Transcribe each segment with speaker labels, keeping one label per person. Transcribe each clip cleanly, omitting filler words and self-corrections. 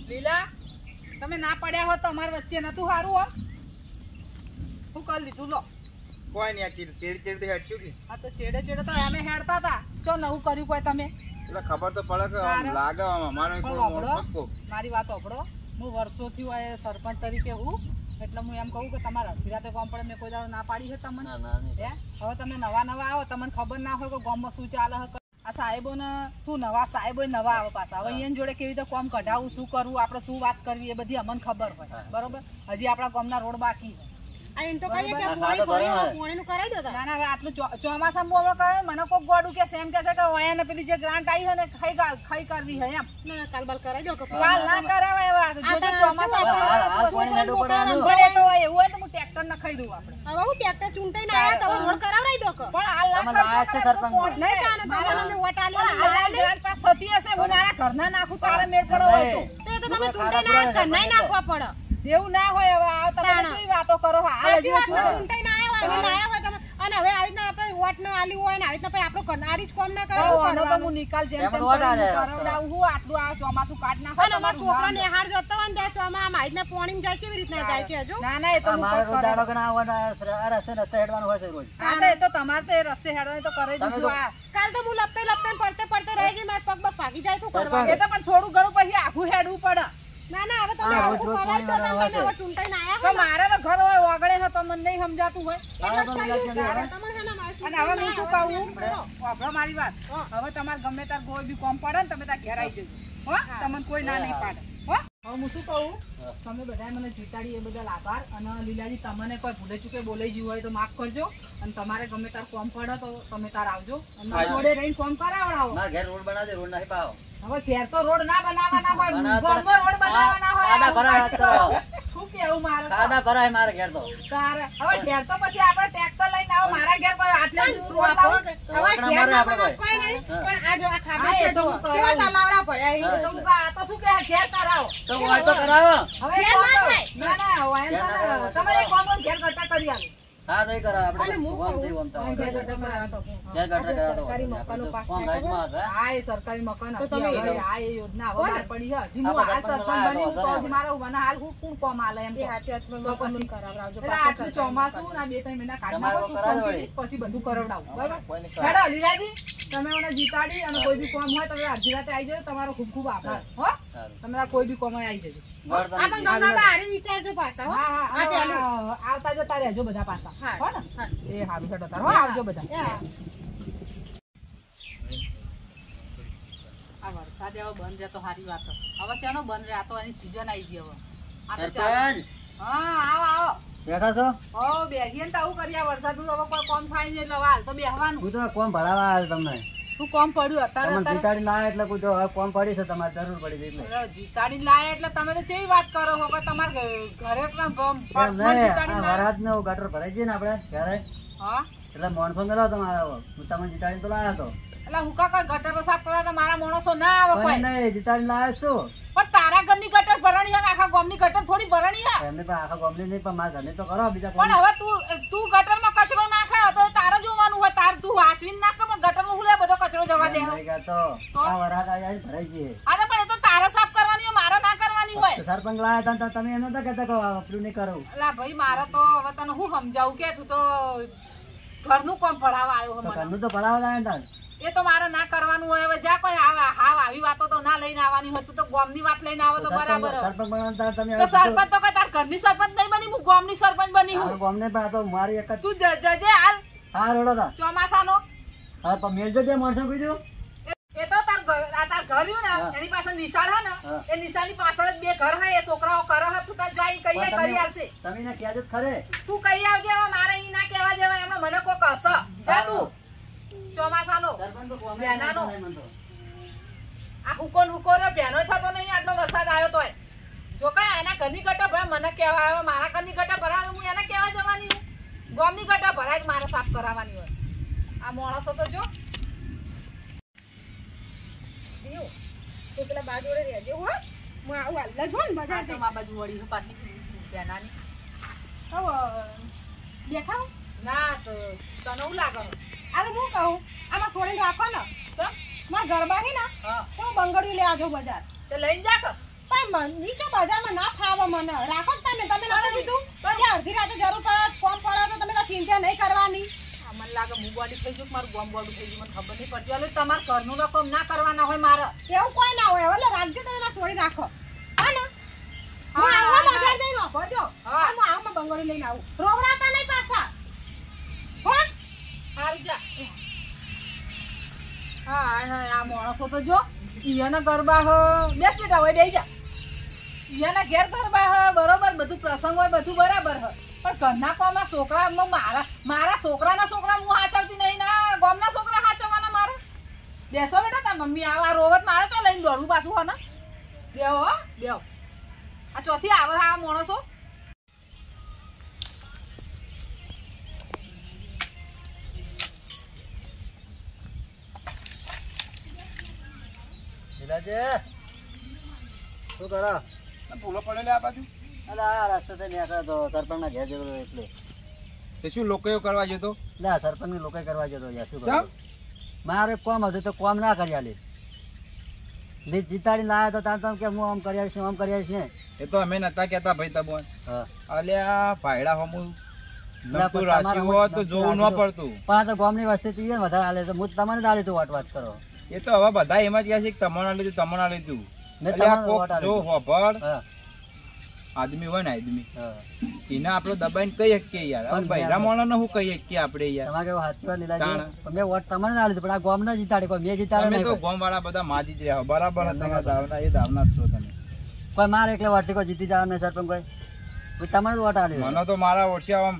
Speaker 1: લીલા તમે ના પડ્યા હોત તો અમાર વચ્ચે નતું સારું હોત. શું કરી લીધું લો?
Speaker 2: કોઈ નહીં, આ ચેડ હેડશું કે
Speaker 1: આ તો ચેડે ચેડે તો અમે હેડતા હતા. જો નવું કર્યું કોઈ તમે?
Speaker 2: એટલે ખબર તો પડે કે આમ લાગે અમારો
Speaker 1: મારી વાત સાંભળો. હું વર્ષોથી હોય સરપંચ તરીકે હું એટલે હું એમ કહું કે તમારા અડધી કોમ પડે મેં કોઈ દાડો ના પાડી છે તમને? હે હવે તમે નવા આવો તમને ખબર ના હોય કે ગામમાં શું ચાલે. આ સાહેબોને શું નવા સાહેબો નવા આવે પાછા. હવે અહીંયા જોડે કેવી રીતે કોમ કઢાવું, શું કરવું, આપણે શું વાત કરવી એ બધી અમને ખબર હોય. બરોબર, હજી આપણા ગામના રોડ બાકી છે. ચોમાસામાં મને કોક ગોડું કે સેમ કે છે કે ઓયાને પેલી જે ગ્રાન્ટ આવી છે ને ખાઈ કરવી છે એમ. કાલ ના કરાવાય એવું હોય તો હું ટ્રેક્ટર ને ખાઈ દઉં. આપણે હવે હું ટ્રેક્ટર ચૂંટાઈને આયા તો રોડ કરાવરાઈ દો પણ પાસ થતી હશે. હું મારા ઘરના નાખું તારે મેળ પડો હોય તો તમે ચૂંટાઈને ઘરના નાખવા પડે એવું ના હોય. હવે આવ તમે કેવી વાતો કરો? અને હવે આવી રીતના આપણે વોટ ન આલી હોય ને આવી રીતના આપણે કરનારી જ કોમ ના કરે તો હું નિકાલ જેમ તેમ કરાવડાવું હું. આટલું આ ચોમાસું કાઢ નાખો. અમારો છોકરો નિહાળ જતો હોય ને ત્યાં ચોમા આમ આવીને પોણી જાય કેવી રીતના જાય કે હજુ? ના એ તો રસ્તે હેડવાનું હોય છે રોજ. હા તો એ તો તમારે તો એ રસ્તે હેડવાનું તો કરે દીધું. કાલ તો હું લપતે પડતે રહી ગઈ. મારે પગ ભાગી જાય તો કરવા એ તો પણ થોડું ઘણું પછી આખું હેડવું પડે. ના હવે તમે ચૂંટાઈને આયા તો મારે તો ઘર હોય ઓગળે હતો મને નહીં સમજાતું હોય. અને હવે હું શું કહું વાપરો મારી વાત. હવે તમારે ગમે તાર કોઈ બી કોમ પડે ને તમે ત્યાં ઘેર આવી જજો. હો તમને કોઈ ના નહીં પાડે. હો હવે હું શું કહું, તમે બધા મને જીતાડી એ બદલ આભાર. અને લીલાજી તમને કોઈ ભૂલે ચૂકે બોલાઈ ગયું હોય તો માફ કરજો. અને તમારે ગમે તાર કોમ પડે તો તમે તાર આવજો અને જોડે રહીને કોમ કરાવડાવો.
Speaker 3: ઘેર રોડ બનાવજે, રોડ નહીં પાવો.
Speaker 1: હવે ઘેર તો રોડ ના બનાવવાના હોય, ગામમાં રોડ બનાવવાના હોય. શું કેવું મારે?
Speaker 3: કાડા ભરાય મારે ઘેર તો.
Speaker 1: હવે ઘેર તો પછી આપણે ટ્રેક્ટર લઈને આવો. મારા ઘેર કોઈ આટલા દૂર રોડ લાવો. હવે ઘેર ના બનાવ કોઈ નહીં. પણ આ જો આ ખાડા છે તો કેવા તલાવરા પડ્યા. તો હું આ તો શું કે ઘેર કરાવો
Speaker 3: તો હોય તો કરાવો.
Speaker 1: હવે ના હોય તમારે કોમ ઘેર કરતા કરી આલો.
Speaker 3: હા નહીં કરાવ આપણે કોમ થઈ વંતા
Speaker 1: સરકારી મકાન આ યોજના હવે પડી છે. હજી હું હાલ સરપંચ બની તો હજી મારા મને હાલ હું કોણ કોમ આલે એમ ચોમાસું ના 2-3 મહિના કાઢી પછી બધું કરાવડાવું. બરાબર હેડો લીલાજી તમે મને જીતાડી અને કોઈ બી કોમ હોય તમે અડધી રાતે આવી જજો. તમારો ખૂબ ખૂબ આભાર. હો તમારા કોઈ બી કોમ આવી જજો. આવતા જતા રહેજો બધા પાછા. હો ને એ સારું હેડો તાર. હો આવજો બધા. આ વરસાદ એવો બંધ રહે તો સારી વાત. હવે શેનો બંધ રહે? આ તો એની સિઝન આવી ગઈ હવે. હા આવો
Speaker 3: બેઠા છો?
Speaker 1: હો બેહીએ ને તો આવું કરીએ. વરસાદનું હવે કોઈ કોમ થાય નહીં એટલે હાલ તો બેહવાનું.
Speaker 3: હું તો કોમ ભરાવા આવ્યો તમને.
Speaker 1: શું કોમ પડ્યું અત્યારે?
Speaker 3: જીતાડી લાયા એટલે કોઈ કોમ પડી છે તમારે જરૂર પડી ગઈ એટલે
Speaker 1: જીતાડી લાયા એટલે તમે તો કેવી વાત કરો છો કે તમારે ઘરે
Speaker 3: વરાજ ને ગટર ભરાઈ જાય ને આપડે ઘરે.
Speaker 1: હા
Speaker 3: એટલે મોણસો મેળવો તમારે. હું તમે જીતાડી તો લાયા તો
Speaker 1: એટલે હું કા ગટરો સાફ કરવા તો મારા માણસો ના આવે કોઈ
Speaker 3: નહીં. જીતાડી લાયા શું?
Speaker 1: પણ તારા ઘરની ગટર ભરણી છે આખા ગામની ગટર થોડી ભરણી છે.
Speaker 3: એમને પણ આખા ગામની નહીં પણ મારા ઘરની તો કરો બીજા.
Speaker 1: પણ હવે તું ગટરમાં કચરો નાખે તો તારે જોવાનું હોય. તાર તું વાંચવીને નાખ પણ ગટરમાં હું લે બધો કચરો જવા દે.
Speaker 3: તો આ વરાજ આવી ભરાઈ છે.
Speaker 1: હા પણ એ તો તારે સાફ કરવાની હોય, મારે ના કરવાની હોય.
Speaker 3: સરપંચ લાયા હતા તમે એનો તો કહેતા કહો આપણું નહીં કરો.
Speaker 1: એટલે ભાઈ મારે તો હવે તને હું સમજાવું કે તું તો ઘરનું કોમ ભણાવવા આવ્યો.
Speaker 3: ઘરનું તો ભણાવવા આવ્યા
Speaker 1: એ તો મારે ના કરવાનું હોય. હવે જા કોઈ આવી વાતો તો ના લઈને આવવાની હોય. તું તો ગામની વાત લઈને આવે તો બરાબર. સરપંચ તો કઈ તાર ઘરની સરપંચ નહીં બની, હું ગામની સરપંચ બની હું.
Speaker 3: ગામને પણ તો મારી એક
Speaker 1: તું જજે હાલ.
Speaker 3: હા રોડો
Speaker 1: ચોમાસાનો
Speaker 3: હા પણ મેળજો દે માણસો બીજું.
Speaker 1: એ તો તાર ઘર રહ્યું ને એની પાછળ નિશાળ હે ને એ નિશાળની પાછળ જ 2 ઘર હે. એ છોકરાઓ કરે હે. તું તાર જઈ કહીએ કરી આવશે.
Speaker 3: તમે ના કહેજો ખરે.
Speaker 1: તું કહી આવજે. હવે મારે ઈ ના કહેવા જેવા એમણે મને કોક હશે. જા તું ચોમાસાનો બેનાનો આ હુકો રે બેનો થતો નહીં. આટલો વરસાદ આવ્યો તોય જો કઈ એના ઘરની ગટર ભરાય મને કહેવા આવ્યો. મારા ઘરની ગટર ભરાય હું એને કહેવા જવાની હું. ગામની ગટર ભરાય જ મારે સાફ કરાવવાની હોય. આ માણસો તો જો પેલા બાજુ વડે રહેજો. હો હું આવું હાલ જો ને બધા મા બાજુ વળી પાછી બેનાની બેઠા ના તો તને હું લાગે? અરે હું કહું આમાં છોડીને રાખો ને તો મારા ગરબા હે ને તો બંગડી લે આજો બજાર તો લઈને જા કે
Speaker 4: નીચે બજારમાં ના ફાવો મને રાખો જ તમે નતું કીધું પણ જે અડધી રાતે જરૂર પડે ફોન પડે તો તમે તો ચિંતા નહીં કરવાની.
Speaker 1: મને લાગે હું બોડી થઈ ગયું મારું ગોમ બોડું થઈ ગયું મને ખબર નહીં પડતી. એટલે તમારે ઘરનું રકમ ના કરવાના હોય મારે
Speaker 4: એવું કોઈ ના હોય. હવે રાખજો તમે ના છોડી રાખો. હા ને હું
Speaker 1: હા,
Speaker 4: આવું
Speaker 1: હા,
Speaker 4: બજાર જઈને વાપરજો.
Speaker 1: હા.
Speaker 4: હું આવું બંગોળી લઈને આવું. રોવડાતા નહીં પાછા. કોણ?
Speaker 1: સારું જા. હા આ માણસો તો જો ઈયાના ગરબા હ બેસ બેટા હોય બેસી જા. ઈયાના ઘેર ગરબા હ બરોબર બધું પ્રસંગ હોય બધું બરાબર હ પણ ઘરના કોમાં છોકરા મારા છોકરાના છોકરા હું હાચવતી નહીં ના ગામના છોકરા હાચવવાના મારે. બેસો બેટા તાર મમ્મી આવા રોવત મારે તો લઈને દોડવું પાછું હો ને. બેહો હો બેહો. આ ચોથી આવે આ માણસો.
Speaker 3: શીલાજી, શું કરો?
Speaker 2: ભૂલો પડેલે આ બાજુ
Speaker 3: અલે આ રસ્તો થઈ નીકળ્યો તો સરપંચના ઘેર જતો હતો એટલે.
Speaker 2: તે શું લોકો એવું કરવા જતો
Speaker 3: લે આ સરપંચની લોકો કરવા જતો યાર શું
Speaker 2: ચમ?
Speaker 3: કરું? મારે કોમ હતું તો કોમ ના કરી આલી. લીધ જીતાડી લાયા તો તાર કે હું આમ કરી આવીશ ને આમ કરી આવીશ ને.
Speaker 2: એ તો અમે નતા કેતા ભાઈ તબોન
Speaker 3: હા.
Speaker 2: અલ્યા ભાઈડા હમું
Speaker 3: ના,
Speaker 2: નમતું
Speaker 3: પણ
Speaker 2: રાશિ
Speaker 3: તમારા
Speaker 2: હોત તો
Speaker 3: નમતું
Speaker 2: જોવું ન
Speaker 3: રાશિ તો-
Speaker 2: પડતું.
Speaker 3: પણ આ તો ગામની વસ્તી થી વધારે આલે તો હું તમને દાડી તું વાત કરો.
Speaker 2: એ તો હવે બધા એમ જ કહે છે કે તમને લીધું તમને લીધું.
Speaker 3: મેં
Speaker 2: અલ્યા
Speaker 3: તમને
Speaker 2: કોક
Speaker 3: વોટ
Speaker 2: જો
Speaker 3: આલી.
Speaker 2: હોભળ
Speaker 3: હા
Speaker 2: આદમી હોય ને આદમી
Speaker 3: હા.
Speaker 2: એને આપણે દબાઈને કહી શકીએ યાર. હવે
Speaker 3: પણ
Speaker 2: ભાઈડા
Speaker 3: યાર-
Speaker 2: માણસને શું કહી શકીએ આપણે યાર.
Speaker 3: તમારે કેવું સાચી વાત લીધા
Speaker 2: તાણ.
Speaker 3: છે. મેં વોટ તમને ના લીધું પણ આ ગામ ના જીતાડે કોઈ મેં જીતાડે
Speaker 2: તમે
Speaker 3: નહીં
Speaker 2: તો
Speaker 3: કોઈ.
Speaker 2: ગામ વાળા બધા માજી જ રહ્યા બરાબર તમે દાવના એ દાવના જ છો તમે.
Speaker 3: કોઈ મારે એકલે વોટથી કોઈ જીતી જવાનું નહીં સરપંચ કોઈ. પછી તમારે વોટ આલી.
Speaker 2: મને તો મારા ઓછિયા આમ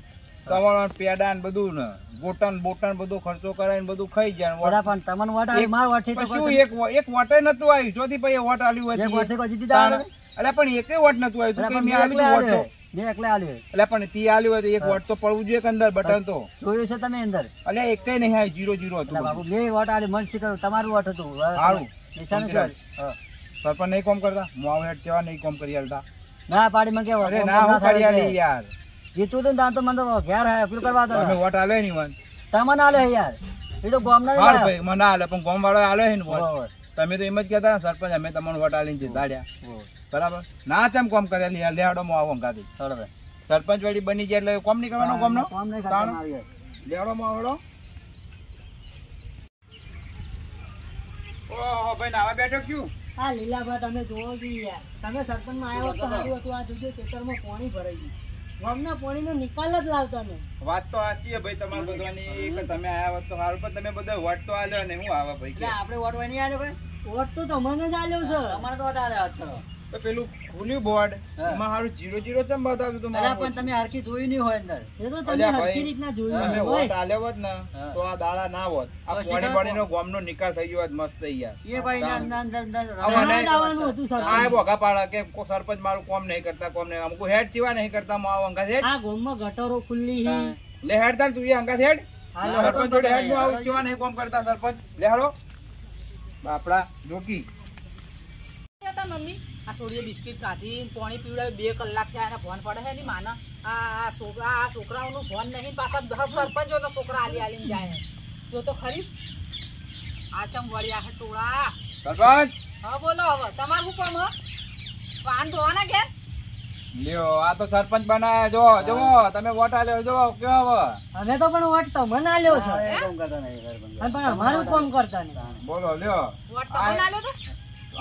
Speaker 2: સવણ પેડા ને બધું ને બોટન બધું ખર્ચો કરાવીને બધું ખાઈ જાય.
Speaker 3: બરાબર પણ તમને વોટ આલી મારા વોટથી તો
Speaker 2: શું
Speaker 3: કોઈ
Speaker 2: એક વોટે નતું આવ્યું ચોથી પછી વોટ આલ્યું
Speaker 3: એક
Speaker 2: હતી.
Speaker 3: વોટથી કોઈ જીતી જવાનું નહીં.
Speaker 2: એટલે પણ એકે વોટ નતું આવ્યું તું
Speaker 3: બરાબર,
Speaker 2: કે મેં આલી દીધું વોટ તો.
Speaker 3: મેં એકલે આલ્યું.
Speaker 2: એટલે પણ તી આલ્યું હતું એક વોટ તો પડવું જોઈએ કે અંદર બટન તો.
Speaker 3: જોયું છે તમે અંદર.
Speaker 2: એટલે એકે નહીં આવ્યું 0-0 હતું
Speaker 3: એટલે બાબુ
Speaker 2: બધું.
Speaker 3: મેં વોટ આલી મન શીખર તમારું વોટ હતું. હવે
Speaker 2: સારું.
Speaker 3: નિશાનું
Speaker 2: પંકિરાજ.
Speaker 3: શું? હા.
Speaker 2: સરપંચ નહીં કોમ કરતા મુઆવ હેઠ કેવા નહીં કોમ કરી આલતા.
Speaker 3: ના પાડી મને કેવો
Speaker 2: અરે ના હું કરી આલી યાર.
Speaker 3: જીતું હતું ને તાર તો મને તો ઘેર પેલું કરવા દો.
Speaker 2: તમે વોટ આલે નહીં મન.
Speaker 3: તમને આલે યાર એ તો ગામ ના
Speaker 2: હાર ભાઈ મને આલે પણ ગામ વાળો આલે ને વોટ.
Speaker 3: બરાબર.
Speaker 2: તમે તો એમ જ કહેતા સરપંચ અમે તમને વોટ આલીને જીતાડ્યા બરાબર. ના ચમ કોમ કરેલી યાર લેહાડો માં આવો અંગાથી. સરપંચ વાળી બની જાય એટલે કોમ નહીં કરવાનો કોમ નો.
Speaker 3: કોમ નહીં
Speaker 2: તાણ.
Speaker 3: કરતા મારી.
Speaker 2: લેહાડો માં આવડો. ઓહો ભાઈ નાવા બેઠો ક્યું?
Speaker 4: હા લીલાભા તમે જોવો જોઈએ યાર. તમે સરપંચમાં આવ્યો તો સારું હતું. આ જોજો ખેતરમાં પાણી ભરાઈ ગયું. ગામના પાણીનો નિકાલ જ લાવતા નહીં.
Speaker 2: વાત તો સાચી છે ભાઈ તમારે બધાની કે તમે આયા હોત તો સારું પણ તમે બધા વોટ તો આલ્યો ને હું આવા ભાઈ
Speaker 3: એટલે
Speaker 2: કે.
Speaker 3: આપણે વોટ હોય નહીં આલ્યો કોઈ.
Speaker 4: વોટ તો તમને જ આલ્યો છે.
Speaker 3: તમારે તો વોટ આલે વાત કરો.
Speaker 2: તો પેલું ખુલ્યું બોર્ડ
Speaker 3: હા.
Speaker 2: એમાં હારું 0-0 ચમ બતાવ્યું તું
Speaker 3: અલા
Speaker 2: મારું?
Speaker 3: પણ તમે હરખી જોઈ નહીં હોય અંદર.
Speaker 4: એ તો તમે
Speaker 2: અલ્યા
Speaker 4: હરખી
Speaker 2: ભાઈ,
Speaker 4: રીતના
Speaker 2: તમે
Speaker 4: જોયું
Speaker 2: વોટ
Speaker 4: હોય.
Speaker 2: આલ્યો હોત ને
Speaker 3: હા.
Speaker 2: તો આ દાડા ના હોત. આ
Speaker 3: તો
Speaker 2: પાણી
Speaker 3: શીખર
Speaker 2: પાણીનો ગામનો નિકાલ થઈ ગયો હોત મસ્ત યાર.
Speaker 3: એ ભાઈ અંદર અંદર અંદર
Speaker 2: આવા
Speaker 4: ના જ આવવાનું હતું સરપંચ.
Speaker 2: આ બોગા પાડા કે સરપંચ મારું કોમ નહીં કરતા કોમ નહીં અમુક હેડ ચીવા નહીં કરતા હું આવો અંગા હેડ
Speaker 4: આ ગામમાં ગટરો ખુલ્લી છે.
Speaker 2: લે હેડ તાર તું એ અંગા હેડ
Speaker 4: હાલો,
Speaker 2: સરપંચ જોડે હેડ હું આવું ચીવા નહીં કોમ કરતા સરપંચ લે હેડો બાપડા જોકી.
Speaker 1: હતા મમ્મી આ સોડીએ બિસ્કિટ ખાધી પાણી પીવડાવે 2 કલાક થયા એને ફોન પડે છે ની માના આ છોકરાઓનું ફોન નહીં પાછા 10 સરપંચો તો છોકરા આલીને જાય જો તો ખરી આ ચમ વળ્યા છે ટોળા.
Speaker 2: સરપંચ
Speaker 1: હા બોલો હવે તમારું શું કામ હ વાહન ધોવાના ઘેર
Speaker 2: લ્યો આ તો સરપંચ બનાયા જો જુઓ તમે વોટ આલ્યો જો કેવો હવે
Speaker 4: અમે તો પણ વોટ તમને આલ્યો છે.
Speaker 3: એ કામ કરતા નહીં સરપંચ.
Speaker 4: અને પણ અમારું કોમ કરતા નહીં.
Speaker 2: બોલો લ્યો
Speaker 1: વોટ તમને આલ્યો તો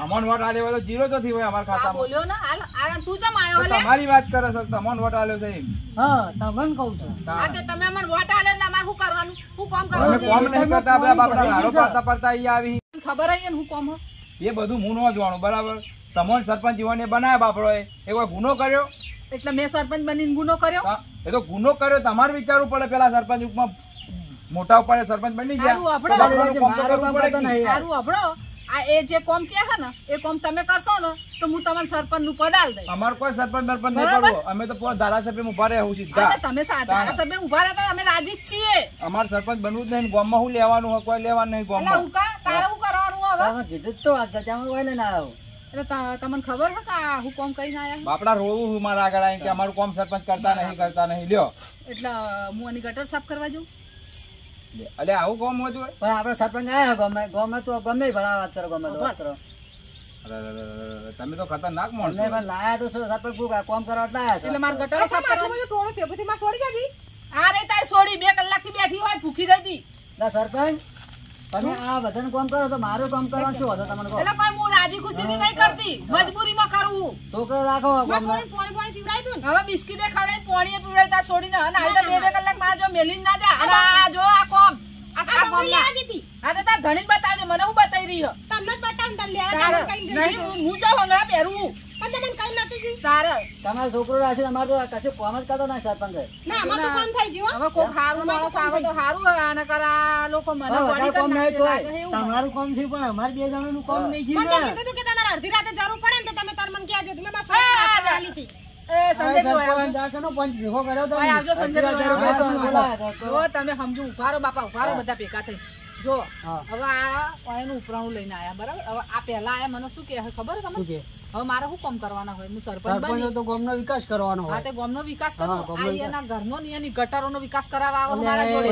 Speaker 2: અમન વોટ આલ્યો હોય તો 0 તો થી હોય અમારા
Speaker 1: આ
Speaker 2: ખાતામાં.
Speaker 1: બોલ્યો ને હાલ આ તું ચમ આવ્યો
Speaker 2: તો
Speaker 1: લે
Speaker 2: તમારી વાત કરે છે તમને વોટ આલ્યો છે એમ.
Speaker 4: હા તમને કહું છું.
Speaker 1: આ તે તમે અમને વોટ આલ્યો એટલે અમારે શું કરવાનું શું કામ
Speaker 2: અમે
Speaker 1: કરવાનું
Speaker 2: કોમ
Speaker 1: છે?
Speaker 2: નહીં કરતા આપણા બાપડા હારો પાડતા પડતા અહીંયા આવી
Speaker 1: ખબર હે ને હું કામ હ
Speaker 2: એ બધું હું ન જોવાનું બરાબર. તમને સરપંચ જીવને બનાયા બાપડો એ કોઈ ગુનો કર્યો?
Speaker 1: એટલે મેં સરપંચ બનીને ગુનો કર્યો.
Speaker 2: એ તો ગુનો કર્યો તમારે વિચારવું પડે પેલા સરપંચ ઉપમાં મોટા ઉપાડે સરપંચ બની ગયા
Speaker 1: સારું, આપણો
Speaker 2: તો બાપડાનું કામ તો કરવું પડે કે નહીં?
Speaker 1: સારું આપણો આ એ જે કોમ કે છે ને એ કોમ તમે કરશો ને તો હું તમને સરપંચ નું પદ આલ દઈ.
Speaker 2: અમારે કોઈ સરપંચ બરપંચ નહીં
Speaker 1: બરાબર.
Speaker 2: કરવું. અમે તો પૂરા ધારાસભ્ય ઉભા રહે હું સીધા.
Speaker 1: અને તમે ધારાસભ્ય ઉભા રહેતા અમે રાજી જ છીએ.
Speaker 2: અમારે સરપંચ બનવું જ નહીં. ગામમાં શું લેવાનું હોય કોઈ લેવાનું નહીં
Speaker 1: એટલે
Speaker 2: ગામમાં.
Speaker 1: હું કા તારે શું કરવાનું હવે
Speaker 3: તમે કીધું જ તો વાત કરી, ત્યાં કોઈ ના આવો.
Speaker 1: એટલે તમને ખબર છે કે આ હું કોમ કરીને આયા
Speaker 2: બાપડા રોવું હું મારા આગળ આવીને કે અમારું કામ સરપંચ કરતા નહીં લ્યો.
Speaker 1: એટલે હું આની ગટર સાફ કરવા જાઉં.
Speaker 2: અલે આવું કામ હોતું હોય?
Speaker 3: પણ આપણે સરપંચ આયા ગામમાં તો ગમે ભલા વાત કરો ગમે તો વાત કરો.
Speaker 2: તમે તો ખતરનાક માણસ
Speaker 3: અમને
Speaker 2: છો.
Speaker 3: પણ લાયા તો શું, સરપંચ શું કામ કરવા લાયા છો?
Speaker 1: એટલે મારે ગટરો સાફ કરવાનું.
Speaker 4: ટોળો ભેગું થી માં છોડી જાજી.
Speaker 1: અરે તારી સોડી 2 કલાકથી બેઠી હોય ભૂખી રહી હતી.
Speaker 3: લા સરપંચ તમે આ બધાનું કામ કરો તો મારું કામ કરવાનું શું હતું તમને કહો?
Speaker 1: એટલે કોઈ હું રાજી ખુશીથી નહીં કરતી, મજબૂરીમાં કરું.
Speaker 3: છોકરો રાખો
Speaker 4: માં
Speaker 3: ગામમાં.
Speaker 4: છોડી પોણી પોણી પીવડાવી દઉં ને.
Speaker 1: હવે બિસ્કિટે ખવડાવીને પોણીએ પીવડાવી તાર છોડીને અને આવી તો 2 કલાક માં જો મેલીને ના જા. અને આ જો આ કોમ આ સાફ કોમ ના. હા તો તાર ધણી બતાવજો, મને હું બતાવી રહી હો.
Speaker 4: તમને જ બતાવું તને લેવા
Speaker 1: તારે
Speaker 4: જવાનું કઈ
Speaker 1: નહીં,
Speaker 4: જલ્દી
Speaker 1: હું જો ભંગડા પહેરું.
Speaker 4: પણ તમને કઈ નથી જી.
Speaker 1: તારે
Speaker 3: તમારો છોકરો રાખ્યો અમારે તો કશું કામ જ કરતો નહીં સરપંચ.
Speaker 4: ના આમાં તો કામ થઈ ગયું હો.
Speaker 1: હવે કોક હારું માણસ આવે તો હારું હોય. આને કરા લોકો મને
Speaker 3: હા,
Speaker 1: ગોળી
Speaker 3: વધારે કોમ
Speaker 1: કરી
Speaker 3: નહીં તોય.
Speaker 1: નાખશે, લાગે એવું.
Speaker 4: તમારું કામ છે પણ અમાર બે જણાનું કામ નહીં
Speaker 1: જીવ
Speaker 4: મને તો કીધું તું કે તમારે અડધી રાતે જરૂર પડે ને તો તમે તાર મને કહેજો. તમે માં
Speaker 1: હા,
Speaker 4: છોડી આલી હતી.
Speaker 1: એ સંજયભાઈ આવજો.
Speaker 3: જાશેનો પંચ ભેગો કર્યો તો
Speaker 1: ભાઈ આવજો સંજયભાઈ
Speaker 3: હા,
Speaker 1: આવજો.
Speaker 3: તમે બોલાયા તો.
Speaker 1: જો તમે સમજો, ઉભારો બાપા ઉભારો, બધા ભેગા થઈ જો.
Speaker 3: હા.
Speaker 1: હવે આ એનું ઉપરાણું લઈને આયા બરાબર. હવે આ પહેલા આયા મને શું કહે ખબર છે તમને? હવે મારે શું કામ કરવાના હોય? હું સરપંચ બની
Speaker 3: તો ગામનો વિકાસ કરવાનો
Speaker 1: હા તે ગામનો વિકાસ
Speaker 3: હા,
Speaker 1: કરવો.
Speaker 3: ગામનો
Speaker 1: આ એના ઘરનો ને એની ગટરોનો વિકાસ કરાવવા આવો મારા જોડે.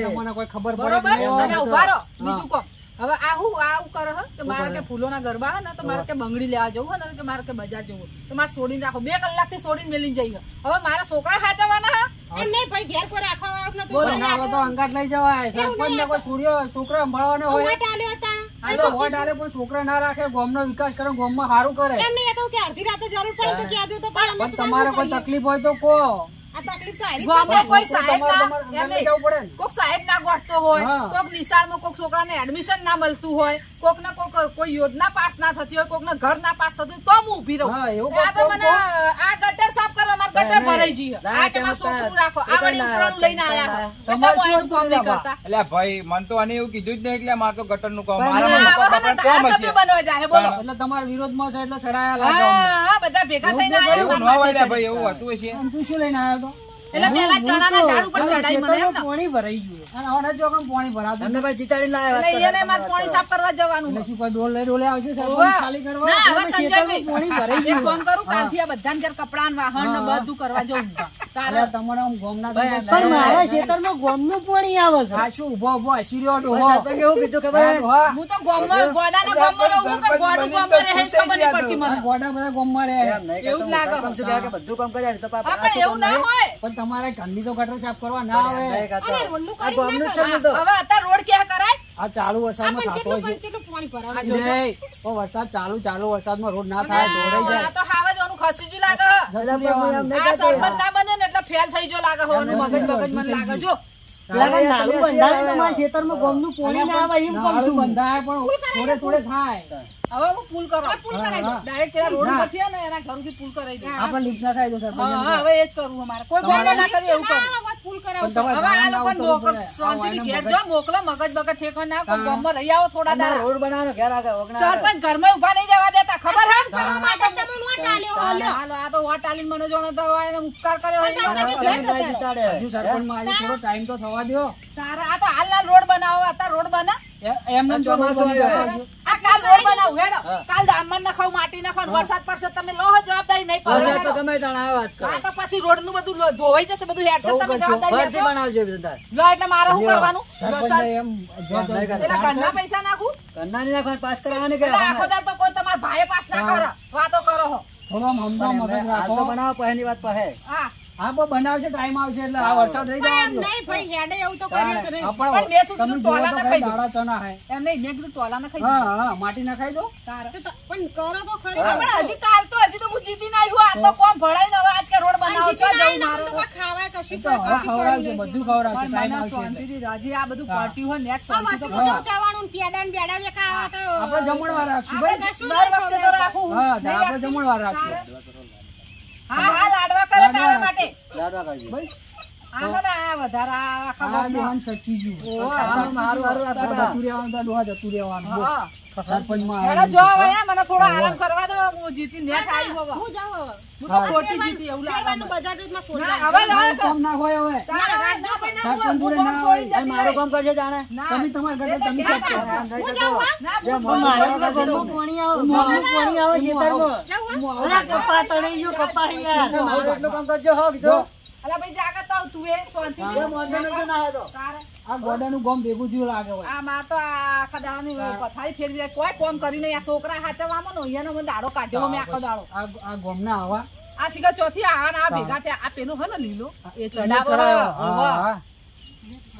Speaker 3: તમને કોઈ ખબર
Speaker 1: બરોબર અને ઉભારો બીજું કોમ. હવે આવું કરે હે કે મારે કે ફૂલોના ગરબા હે ને તો મારે કે બંગડી લેવા જવું હે ને કે મારે કે બજાર જવું તો મારે છોડીને રાખો. 2 કલાકથી છોડીને મેલીને જઈએ. હવે મારા છોકરા સાચવવાના હે.
Speaker 4: એમ નહીં ભાઈ ઘેર કોઈ રાખવા વાળું નતું.
Speaker 1: બોલો.
Speaker 3: બનાવો તો અંગાત લઈ જવાય. સરપંચ ને કોઈ છોડીઓ છોકરા સંભાળવાનો હોય
Speaker 4: વોટ આલ્યો હતા.
Speaker 3: આ તો વોટ આલે પણ છોકરા ના રાખે, ગામનો વિકાસ કરે, ગામમાં સારું કરે.
Speaker 4: એમ નહીં, એ તો કે અડધી રાતે જરૂર પડે તો કહેજો તો પણ અમે
Speaker 3: પણ
Speaker 4: તો
Speaker 3: તમારે કોઈ તકલીફ હોય તો કહો.
Speaker 4: આ તકલીફ તો હારી
Speaker 1: ગામમાં કોઈ સાહેબ
Speaker 3: તમારે
Speaker 1: ના
Speaker 3: તમારે
Speaker 1: એમ
Speaker 3: લઈ
Speaker 1: નહીં.
Speaker 3: જવું પડે ને.
Speaker 1: કોક સાહેબ ના ગોઠતો હોય,
Speaker 3: હા.
Speaker 1: કોક નિશાળમાં કોક છોકરાને એડમિશન ના મળતું હોય, કોક ને કોક કોઈ યોજના પાસ ના થતી હોય, કોક ને ઘર ના પાસ થતું હોય તો હું ઊભી રહું.
Speaker 3: હા, એવું
Speaker 1: આ તો
Speaker 3: કોક
Speaker 1: મને આ ગટર સાફ કરવા મારે ગટર
Speaker 3: નહીં.
Speaker 1: ભરાઈ જઈએ.
Speaker 3: ના,
Speaker 1: આ કે મારે
Speaker 3: તેમાં
Speaker 1: છોકરું રાખો. આ
Speaker 3: ગટર
Speaker 1: વળી
Speaker 3: ના
Speaker 1: ઉપરાણું
Speaker 3: રાખે,
Speaker 1: લઈને આયા હો.
Speaker 3: તમારે
Speaker 1: તો
Speaker 3: શું
Speaker 1: એનું કામ નહીં
Speaker 3: હતું
Speaker 1: કરતા.
Speaker 2: એટલે ભાઈ મને તો આને એવું કીધું જ નહીં એટલે મારે તો ગટરનું કામ
Speaker 3: પણ
Speaker 2: મારા
Speaker 3: ના,
Speaker 2: પપ્પા
Speaker 1: હવે
Speaker 2: કોમ હશે.
Speaker 1: ધારાસભ્ય બનવા જાય બોલો.
Speaker 3: એટલે તમારા વિરોધમાં છે એટલે સડાયા લાગે અમને.
Speaker 1: હા બધા ભેગા થઈને આયા
Speaker 2: એવું ન
Speaker 1: મારા
Speaker 2: હોય લ્યા
Speaker 1: માટે
Speaker 2: ભાઈ, એવું હતું હશે.
Speaker 3: આમ તું શું લઈને આવ્યો તો?
Speaker 1: એટલે પેલા ચણાના ઝાડ ઉપર ચડાઈ મને એમ ને.
Speaker 4: પાણી ભરાઈ ગયું.
Speaker 3: અને હવે જો કેમ પાણી ભરાતું? તમને પણ જીતાડીને લાયા વાત
Speaker 1: એટલે
Speaker 3: કરો,
Speaker 1: એને મારે પાણી સાફ કરવા જવાનું
Speaker 3: એટલે
Speaker 1: હોય.
Speaker 3: શું કોઈ ડોલે આવશે સરપંચ
Speaker 1: ઓવા.
Speaker 3: ખાલી કરવા?
Speaker 1: ના, હવે
Speaker 3: અમે
Speaker 1: સંજયભાઈ,
Speaker 3: ખેતરમાં પાણી ભરાઈ
Speaker 1: એક
Speaker 3: ગયું.
Speaker 1: કામ કરું, કાલથી આ બધાને ઘેર કપડાં ને વાહન ને
Speaker 3: હા.
Speaker 1: બધું કરવા જવું. તારે
Speaker 3: અલ્યા, તમારે આમ ગામના
Speaker 4: પણ
Speaker 3: સરપંચ
Speaker 4: મારા ખેતરમાં ગોમનું પાણી આવે છે.
Speaker 3: આ શું ઉભો ઉભો હસીર્યો ડોહો.
Speaker 5: સરપંચ એવું કીધું ખબર હે?
Speaker 3: હા,
Speaker 1: હું તો ગોડાના ગોમમાં રહું કે ગોડું ગોમમાં રહે છે ખબર નહીં પડતી
Speaker 3: આ
Speaker 1: મને.
Speaker 3: ગોડા બધા ગામમાં રહે.
Speaker 5: એમ નહીં
Speaker 1: એવું
Speaker 5: કરતો,
Speaker 1: જ
Speaker 5: હું
Speaker 1: લાગે.
Speaker 5: સરપંચ છું, કહે કે બધું કામ કર્યા તો પાપા
Speaker 1: હા, પણ એવું ના હોય.
Speaker 3: પણ તમારે ઘરની તો ગટર સાફ કરવા ના આવે.
Speaker 5: નહીં કરતો.
Speaker 4: અને રોડનું
Speaker 5: આ
Speaker 4: કરી
Speaker 5: ગામનું જ
Speaker 4: ના
Speaker 5: છે ને તો.
Speaker 1: હવે અત્યારે રોડ ક્યાં કરાય?
Speaker 3: આ ચાલુ વરસાદમાં
Speaker 4: પણ
Speaker 3: થતો
Speaker 4: જેટલું
Speaker 3: છે.
Speaker 4: પણ જેટલું પાણી ભરાવે.
Speaker 1: આ જોજો.
Speaker 3: નહીં, ઓ વરસાદ ચાલુ વરસાદમાં રોડ ના થાય, દોડાઈ
Speaker 1: આ
Speaker 3: જાય.
Speaker 1: તો હાવા જવાનું ખસી જ લાગે.
Speaker 3: જતું રહેવાનું.
Speaker 1: આ સરપંચ ના બને ને એટલે ફેલ થઈ જો લાગે હોવાનું મગજ મને લાગે જો.
Speaker 4: પેલા નાળું બંધાય તમારા ખેતરમાં ગોમનું પાણી ના આવે એમ કહું
Speaker 3: નાળું
Speaker 4: છું.
Speaker 3: બંધાય પણ થોડે થાય.
Speaker 1: હવે હું ફૂલ કરો.
Speaker 3: હા.
Speaker 1: ડાયરેક્ટ પેલા રોડ પરથી હે ને એના ઘરથી ફૂલ કરાવી દઉં.
Speaker 3: આપણે લીક ના થાય તો સરપંચ
Speaker 1: હા,
Speaker 3: એમ
Speaker 1: હા, હવે એ જ કરવું અમારે. કોઈ ગોળો ના કરીએ એવું કરું.
Speaker 4: આ વાત ફૂલ કરાવો
Speaker 3: પણ
Speaker 4: તો.
Speaker 3: તમારે
Speaker 1: હવે આ
Speaker 3: ગામમાં
Speaker 1: લોકોને
Speaker 3: આવવું
Speaker 1: મોકલ,
Speaker 3: પડે.
Speaker 1: શાંતિથી
Speaker 3: આ
Speaker 1: ઘેર
Speaker 3: મગજ-
Speaker 1: જો મોકલો, મગજ બગજ ઠેકો ના કોઈ ગામમાં રહી આવો થોડા
Speaker 5: અમારે
Speaker 1: દાડા.
Speaker 5: રોડ બનાવવાનો ઘેર આગળ ઓગણા
Speaker 1: સરપંચ ઘરમાં ઉભા નહીં જવા દેતા ખબર હે?
Speaker 4: કરવા માટે તમે નોટ આલ્યો, આલ્યો.
Speaker 1: હાલો, આ તો વોટ આલીને મને જોણો તો હવે એને ઉપકાર કર્યો હોય.
Speaker 4: પાછા
Speaker 5: ઘેર જીતાડે.
Speaker 3: હજુ સરપંચમાં આજે થોડો ટાઈમ તો થવા દ્યો.
Speaker 1: તારા આ તો હાલના રોડ બનાવો, અત્યારે રોડ બના.
Speaker 3: એમને
Speaker 5: પણ
Speaker 3: ચોમાસું
Speaker 5: ચોમાસું
Speaker 3: આવી
Speaker 5: આવ્યું.
Speaker 3: ગયું.
Speaker 1: આ કાલ રોડ બનાવું હેડો. કાલ ડામર નખાવ, માટી નખાવ, વરસાદ પડશે તમે લો હો જવાબદારી નહીં પડે.
Speaker 5: વરસાદ તો
Speaker 1: હેડો.
Speaker 5: ગમે તાણ આ વાત કરો.
Speaker 1: આ તો પછી રોડ નું બધું ધોવાઈ જશે, બધું હેડશે,
Speaker 5: બહુ
Speaker 1: તમે
Speaker 5: કરશો.
Speaker 1: જવાબદારી
Speaker 5: ફરતી
Speaker 1: લેશો.
Speaker 5: બનાવજો ધંધા.
Speaker 1: લો એટલે મારે શું કરવાનું?
Speaker 3: સરપંચને એમ જો તો
Speaker 5: નહીં કરતા.
Speaker 1: એટલે ઘરના પૈસા નાખું
Speaker 5: કન્નાની નાખવાનું પાસ કરાવવાની કે
Speaker 1: એટલે આખો દાડો તો કોઈ તમારા ભાઈએ પાસ ના કરે, વાતો કરો હો.
Speaker 3: થોડો આમ હમણાં મગજ
Speaker 5: હાલ
Speaker 3: રાખો.
Speaker 5: તો બનાવો પહેની વાત પહે.
Speaker 1: હા,
Speaker 3: હા, પણ બનાવશે ટાઈમ આવશે એટલે આ વરસાદ રહી
Speaker 4: પણ
Speaker 3: જવા
Speaker 4: એમ
Speaker 3: દ્યો.
Speaker 4: નહીં ભાઈ હેડે એવું તો કર્યું કે નહીં.
Speaker 3: પણ
Speaker 1: પણ મેં શું
Speaker 3: તમે
Speaker 1: કીધું,
Speaker 3: જોવો
Speaker 1: ટોલા
Speaker 3: તો
Speaker 1: ના
Speaker 3: કઈ
Speaker 1: ખાઈ
Speaker 3: દાડા ચણા હે.
Speaker 1: એમ નહીં, મેં કીધું ટોલા ના ખાઈ
Speaker 3: હા, હા, માટી ના ખાઈ દો.
Speaker 1: તારે.
Speaker 4: પણ કરો તો ખરી.
Speaker 1: પણ હજી કાલ તો હજી તો હું જીતીને આવ્યો. આ તો કોમ ભળાઈને હવે આજ કે રોડ બનાવો છો જવું મારું.
Speaker 4: તો ખાવાય કશું
Speaker 3: તો હવે ખવડાવશે, બધું ખવડાવશે,
Speaker 1: પણ
Speaker 3: ટાઈમ
Speaker 1: મને
Speaker 3: આવશે એટલે.
Speaker 1: શાંતિથી હજી આ બધું પાર્ટી હોય નેટ
Speaker 4: આ
Speaker 1: શાંતિ
Speaker 4: વસ્તુ
Speaker 1: તો
Speaker 3: હા.
Speaker 4: જવાનું પેડા ને બેડા વેકા આવે તો
Speaker 3: આપણે જમણવાર રાખશું
Speaker 1: આપણે
Speaker 3: ભાઈ.
Speaker 1: કશું દર વખતે તો રાખું.
Speaker 3: હા,
Speaker 1: નહીં
Speaker 3: આપણે
Speaker 1: રાખતી.
Speaker 3: જમણવાર રાખશું.
Speaker 1: હા, હા, લાડવા કરે તારા માટે.
Speaker 5: દાદા કરજો.
Speaker 3: ભાઈ,
Speaker 1: આ મને આ વધારે આ આખા
Speaker 3: આ
Speaker 1: ગામમાં.
Speaker 3: દોહાન સચી ગયું.
Speaker 1: ઓહો,
Speaker 5: હારું હારું હારું આ
Speaker 3: આ
Speaker 5: દાદા.
Speaker 3: જતું રહેવાનું તો ડોહા જતું રહેવાનું. બોલ.
Speaker 1: હા.
Speaker 3: સરપંચમાં
Speaker 1: હેડો
Speaker 3: આવેલું
Speaker 1: જો
Speaker 3: છે.
Speaker 1: હવે મને થોડો આરામ કરવા દો. હું જીતી નેટ આવી હવે.
Speaker 4: હું જાઉં હવે.
Speaker 1: હું તો ખોટી જીતી એવું લાગે
Speaker 4: પહેરવાનું
Speaker 1: મને.
Speaker 4: બજાર માં છોડી
Speaker 1: ના,
Speaker 4: જાય.
Speaker 1: હવે હવે
Speaker 3: કામ ના હોય હવે.
Speaker 1: તારા રાજનો ભાઈ ના
Speaker 3: સરપંચ
Speaker 1: હું
Speaker 3: જોડે
Speaker 1: કોમ
Speaker 3: ના
Speaker 1: છોડી
Speaker 3: હોય.
Speaker 5: અને
Speaker 1: જતી
Speaker 5: મારું
Speaker 1: રહી.
Speaker 5: કામ કરશે જાણે.
Speaker 1: ના.
Speaker 3: તમે તમારા ઘરે તમે
Speaker 1: એટલે
Speaker 3: ચેક કરો.
Speaker 1: ક્યાં
Speaker 5: નહીં
Speaker 4: હું
Speaker 5: કરતો.
Speaker 4: જાઉં હા?
Speaker 1: ના,
Speaker 5: જે
Speaker 1: હું
Speaker 5: મોં
Speaker 1: મારે
Speaker 5: મારે
Speaker 1: તો
Speaker 5: તો
Speaker 1: ઘરનું
Speaker 4: પાણી આવે પાણી આવે ખેતરમાં.
Speaker 3: હું આવું.
Speaker 5: મારું એટલું કામ કરજો હો કીધું.
Speaker 1: અલા ભાઈ જાગત તો તું એ શાંતિ
Speaker 4: બે મોઢાનો તો ના હતો.
Speaker 1: તારે
Speaker 4: આ ગોડાનું ગોમ ભેગું થયું લાગે હોય.
Speaker 1: આ માર તો આ આખા દાડાની પથારી ફેરવી દે. કોઈ કોમ કરી નહીં. આ છોકરા હાચવામાં નો અહીંયાનો મને દાડો કાઢ્યો મેં આખો દાડો.
Speaker 4: આ ગોમના આવા
Speaker 1: આ શીખર ચોથી આવાના આ ભેગા થયા. આ પેલું હે ને લીલું એ ચડાવો
Speaker 4: હા.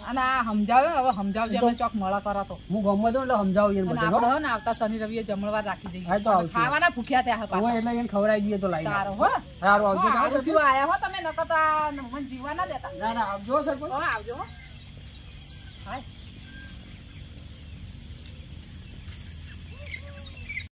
Speaker 1: અને આ સમજાવે હવે સમજાવજે અમે ચોક મળા કરા તો.
Speaker 4: હું ગોમમાં તો એટલે સમજાવું એને
Speaker 1: અને
Speaker 4: બધે, હો.
Speaker 1: આપણે હે ને આવતા શનિ રવિએ જમણવાર રાખી દઈએ.
Speaker 4: હા, તો આવશું.
Speaker 1: ખાવાના ભૂખ્યા થયા હે
Speaker 4: હવે
Speaker 1: પાછા.
Speaker 4: એટલે એને ખવડાવી દઈએ તો લાવી
Speaker 1: તારો હો
Speaker 4: સારું આવજો.
Speaker 1: આવું થયું આયા હો તમે નકર તો આ મને જીવવા ના દેતા.
Speaker 4: ના ના આવજો સરપંચ.
Speaker 1: હો આવજો હો. હાય